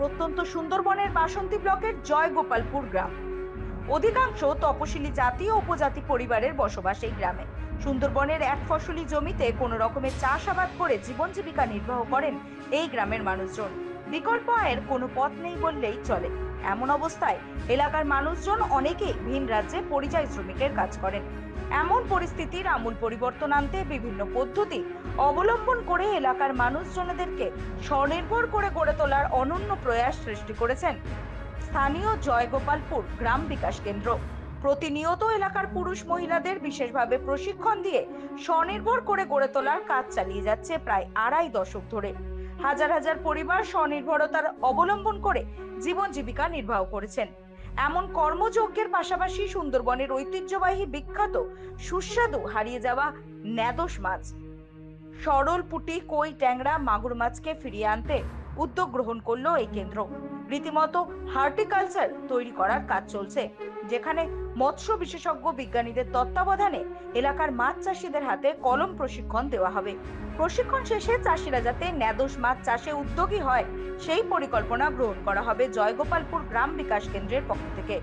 প্রত্যন্ত সুন্দরবনের বাসন্তী ব্লকের জয়গোপালপুর গ্রাম। অধিকাংশ তপশিলি জাতি ও উপজাতি পরিবারের বসবাস এই গ্রামে। সুন্দরবনের এক ফসলি জমিতে কোনো রকমের চাষাবাদ করে জীবন জীবিকা নির্বাহ করেন এই গ্রামের মানুষজন। বিকল্প আয়ের কোনো পথ নেই বললেই চলে। এমন অবস্থায় এলাকার মানুষজন অনেকেই ভিন রাজ্যে পরিযায়ী শ্রমিকের কাজ করেন। এমন পরিস্থিতির আমূল পরিবর্তন আনতে বিভিন্ন পদ্ধতি অবলম্বন করে এলাকার মানুষজনদেরকে স্বনির্ভর করে গড়ে তোলার অনন্য প্রয়াস সৃষ্টি করেছেন স্থানীয় জয়গোপালপুর গ্রাম বিকাশ কেন্দ্র। প্রতিনিয়ত এলাকার পুরুষ মহিলাদের বিশেষভাবে প্রশিক্ষণ দিয়ে স্বনির্ভর করে গড়ে তোলার কাজ চালিয়ে যাচ্ছে প্রায় 2.5 দশক ধরে। হাজার হাজার পরিবার স্বনির্ভরতার অবলম্বন করে জীবন জীবিকা নির্বাহ করেছেন। এমন কর্মযজ্ঞের পাশাপাশি সুন্দরবনের ঐতিহ্যবাহী বিখ্যাত সুস্বাদু হারিয়ে যাওয়া ন্যাদোস মাছ, সরল পুঁটি, কই, ট্যাংরা, মাগুর মাছকে ফিরিয়ে আনতে উদ্যোগ গ্রহণ করলো এই কেন্দ্র। রীতিমতো হর্টিকালচার তৈরি করার কাজ চলছে, যেখানে মৎস্য বিশেষজ্ঞ বিজ্ঞানীদের তত্ত্বাবধানে এলাকার মাছ চাষিদের হাতে কলম প্রশিক্ষণ দেওয়া হবে। প্রশিক্ষণ শেষে চাষিরা যাতে ন্যাদোস মাছ চাষে উদ্যোগী হয় সেই পরিকল্পনা গ্রহণ করা হবে জয়গোপালপুর গ্রাম বিকাশ কেন্দ্রের পক্ষ থেকে।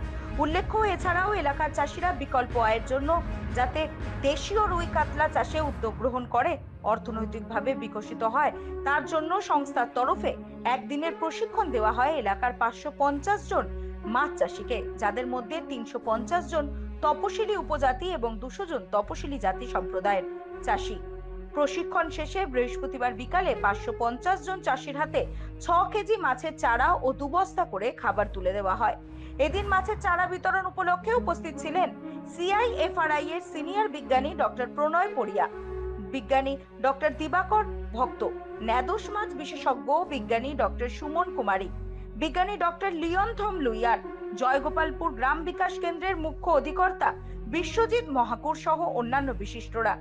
উল্লেখ্য, এছাড়াও এলাকার চাষিরা বিকল্প আয়ের জন্য যাতে দেশীয় রুই কাতলা চাষে উদ্যোগ গ্রহণ করে অর্থনৈতিকভাবে বিকশিত হয়, তার জন্য সংস্থার তরফে একদিনের প্রশিক্ষণ দেওয়া হয় এলাকার 550 জন মাছ চাষিকে, যাদের মধ্যে 350 জন তপশিলি উপজাতি এবং 200 জন তপশিলি জাতি সম্প্রদায়ের চাষি। প্রশিক্ষণ শেষে বৃহস্পতিবার বিকালে 550 জন চাষির হাতে 6 কেজি মাছের চারা ও 2 বস্তা করে খাবার তুলে দেওয়া হয়। এদিন মাছের চারা বিতরণ উপলক্ষে উপস্থিত ছিলেন CIFRI এর সিনিয়র বিজ্ঞানী ডক্টর প্রণয় পড়িয়া, বিজ্ঞানী ডক্টর দিবাকর ভক্ত, ন্যাদোস মাছ বিশেষজ্ঞ বিজ্ঞানী ডক্টর সুমন কুমারী, বিজ্ঞানী ডক্টর লিওন থম লুইয়ার, জয়গোপালপুর গ্রাম বিকাশ কেন্দ্রের মুখ্য অধিকর্তা বিশ্বজিৎ মহাকুর সহ অন্যান্য বিশিষ্টরা।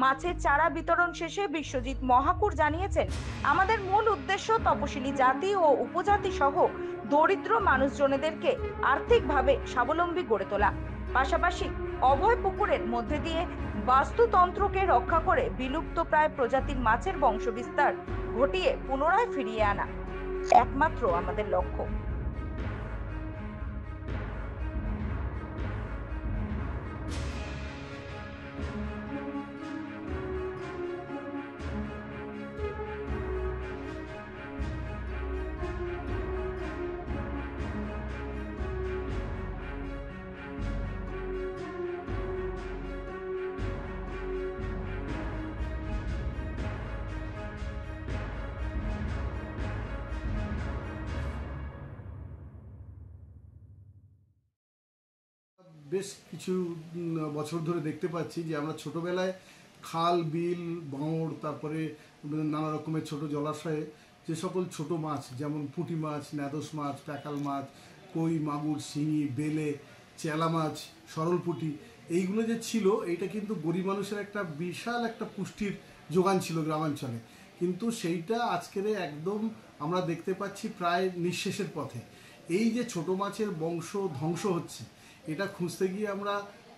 মাছের চারা বিতরণ শেষে বিশ্বজিৎ মহাকুর জানিয়েছেন, আমাদের মূল উদ্দেশ্য তপশিলি জাতি ও উপজাতি সহ দরিদ্র মানুষজনেদেরকে আর্থিকভাবে স্বাবলম্বী গড়ে তোলা, পাশাপাশি অভয় পুকুরের মধ্যে দিয়ে বাস্তুতন্ত্রকে রক্ষা করে বিলুপ্ত প্রায় প্রজাতির মাছের বংশবিস্তার ঘটিয়ে পুনরায় ফিরিয়ে আনা একমাত্র আমাদের লক্ষ্য। বেশ কিছু বছর ধরে দেখতে পাচ্ছি যে আমরা ছোটবেলায় খাল, বিল, ভাঙড়, তারপরে নানা রকমের ছোট জলাশয়ে যে সকল ছোট মাছ, যেমন পুঁটি মাছ, ন্যাদোস মাছ, প্যাকাল মাছ, কই, মাগুর, শিঙি, বেলে, চেলা মাছ, সরল পুঁটি, এইগুলো যে ছিল, এইটা কিন্তু গরিব মানুষের একটা বিশাল একটা পুষ্টির যোগান ছিল গ্রামাঞ্চলে। কিন্তু সেইটা আজকের একদম আমরা দেখতে পাচ্ছি প্রায় নিঃশেষের পথে। এই যে ছোট মাছের বংশ ধ্বংস হচ্ছে, এটা খুঁজতে গিয়ে আমরা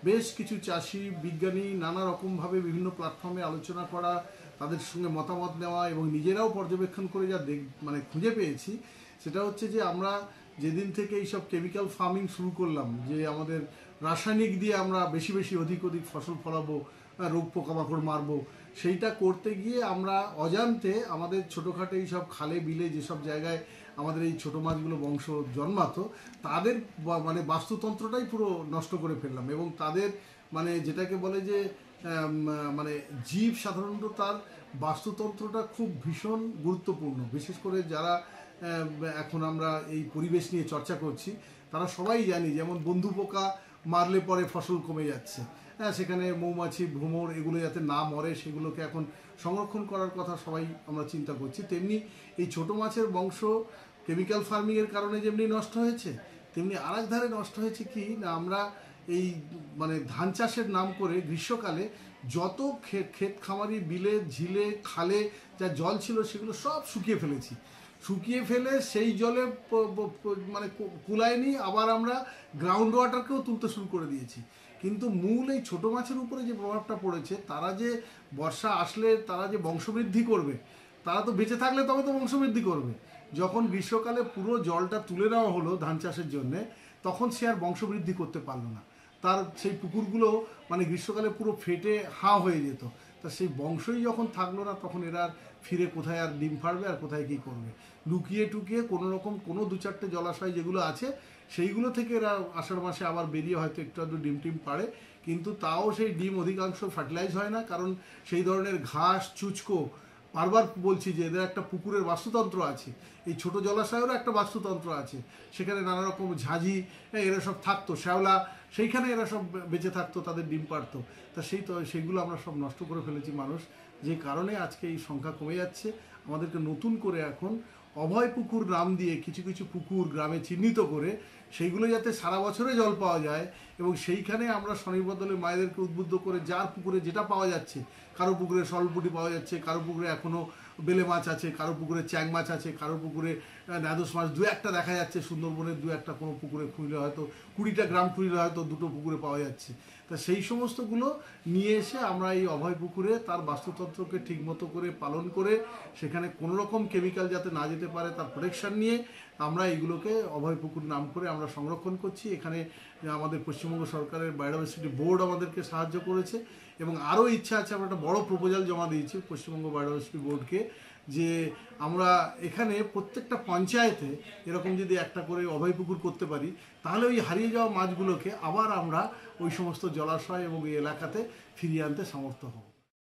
বেশ কিছু চাষি, বিজ্ঞানী, নানা রকমভাবে বিভিন্ন প্ল্যাটফর্মে আলোচনা করা, তাদের সঙ্গে মতামত নেওয়া এবং নিজেরাও পর্যবেক্ষণ করে যা খুঁজে পেয়েছি, সেটা হচ্ছে যে আমরা যেদিন থেকে এইসব কেমিক্যাল ফার্মিং শুরু করলাম, যে আমাদের রাসায়নিক দিয়ে আমরা বেশি বেশি অধিক ফসল ফলাবো, রোগ পোকামাকড় মারবো, সেইটা করতে গিয়ে আমরা অজান্তে আমাদের ছোটোখাটো এইসব খালে বিলে যেসব জায়গায় আমাদের এই ছোটো মাছগুলো বংশ জন্মাতো, তাদের বাস্তুতন্ত্রটাই পুরো নষ্ট করে ফেললাম। এবং তাদের যেটাকে বলে যে জীব সাধারণত তার বাস্তুতন্ত্রটা খুব ভীষণ গুরুত্বপূর্ণ। বিশেষ করে যারা এখন আমরা এই পরিবেশ নিয়ে চর্চা করছি, তারা সবাই জানি যেমন বন্ধু পোকা মারলে পরে ফসল কমে যাচ্ছে, হ্যাঁ, সেখানে মৌমাছি, ভ্রমর, এগুলো যাতে না মরে সেগুলোকে এখন সংরক্ষণ করার কথা সবাই আমরা চিন্তা করছি। তেমনি এই ছোটো মাছের বংশ কেমিক্যাল ফার্মিংয়ের কারণে যেমনি নষ্ট হয়েছে, তেমনি আরেক ধারে নষ্ট হয়েছে কি না, আমরা এই ধান চাষের নাম করে গ্রীষ্মকালে যত ক্ষেত খামারি, বিলে, ঝিলে, খালে যা জল ছিল সেগুলো সব শুকিয়ে ফেলেছি। শুকিয়ে ফেলে সেই জলে কুলায়নি, আবার আমরা গ্রাউন্ড ওয়াটারকেও তুলতে শুরু করে দিয়েছি। কিন্তু মূল এই ছোটো মাছের উপরে যে প্রভাবটা পড়েছে, তারা যে বর্ষা আসলে তারা যে বংশবৃদ্ধি করবে, তারা তো বেঁচে থাকলে তবে তো বংশবৃদ্ধি করবে, যখন গ্রীষ্মকালে পুরো জলটা তুলে নেওয়া হলো ধান চাষের জন্যে, তখন সে আর বংশবৃদ্ধি করতে পারলো না। তার সেই পুকুরগুলো মানে গ্রীষ্মকালে পুরো ফেটে হাঁ হয়ে যেত। তা সেই বংশই যখন থাকলো না, তখন এরা আর ফিরে কোথায় আর ডিম পাড়বে আর কোথায় কী করবে। লুকিয়ে টুকিয়ে কোনো রকম কোনো দু চারটে জলাশয় যেগুলো আছে সেইগুলো থেকে এরা আষাঢ় মাসে আবার বেরিয়ে হয়তো একটু আধটু ডিম টিম পাড়ে, কিন্তু তাও সেই ডিম অধিকাংশ ফার্টিলাইজ হয় না, কারণ সেই ধরনের ঘাস চুচকো, বারবার বলছি যে এদের একটা পুকুরের বাস্তুতন্ত্র আছে, এই ছোট জলাশয়েরও একটা বাস্তুতন্ত্র আছে, সেখানে নানা রকম ঝাঁঝি এরা সব থাকতো, শ্যাওলা, সেইখানে এরা সব বেঁচে থাকতো, তাদের ডিম পাড়তো। তা সেইগুলো আমরা সব নষ্ট করে ফেলেছি মানুষ, যে কারণে আজকে এই সংখ্যা কমে যাচ্ছে। আমাদেরকে নতুন করে এখন অভয় পুকুর নাম দিয়ে কিছু কিছু পুকুর গ্রামে চিহ্নিত করে সেইগুলো যাতে সারা বছরে জল পাওয়া যায়, এবং সেইখানে আমরা স্বনির্ভর দলের মায়েদেরকে উদ্বুদ্ধ করে যার পুকুরে যেটা পাওয়া যাচ্ছে, কারো পুকুরে সরলপুটি পাওয়া যাচ্ছে, কারো পুকুরে এখনও বেলে মাছ আছে, কারো পুকুরে চ্যাং মাছ আছে, কারো পুকুরে ন্যাদোস মাছ দু একটা দেখা যাচ্ছে, সুন্দরবনের দু একটা কোনো পুকুরে খুঁজলে হয়তো 20টা গ্রাম খুঁজলে হয়তো 2টো পুকুরে পাওয়া যাচ্ছে। তা সেই সমস্তগুলো নিয়ে এসে আমরা এই অভয় পুকুরে তার বাস্তুতন্ত্রকে ঠিকমতো করে পালন করে সেখানে কোনো রকম কেমিক্যাল যাতে না যেতে পারে তার প্রোটেকশন নিয়ে আমরা এইগুলোকে অভয় পুকুর নাম করে আমরা সংরক্ষণ করছি। এখানে আমাদের পশ্চিমবঙ্গ সরকারের বায়োডাইভার্সিটি বোর্ড আমাদেরকে সাহায্য করেছে, এবং আরও ইচ্ছা আছে, আমরা একটা বড় প্রপোজাল জমা দিয়েছি পশ্চিমবঙ্গ বায়োডাইভার্সিটি বোর্ডকে, যে আমরা এখানে প্রত্যেকটা পঞ্চায়েতে এরকম যদি একটা করে অভয় পুকুর করতে পারি, তাহলে ওই হারিয়ে যাওয়া মাছগুলোকে আবার আমরা ওই সমস্ত জলাশয় এবং এই এলাকাতে ফিরিয়ে আনতে সমর্থ হব।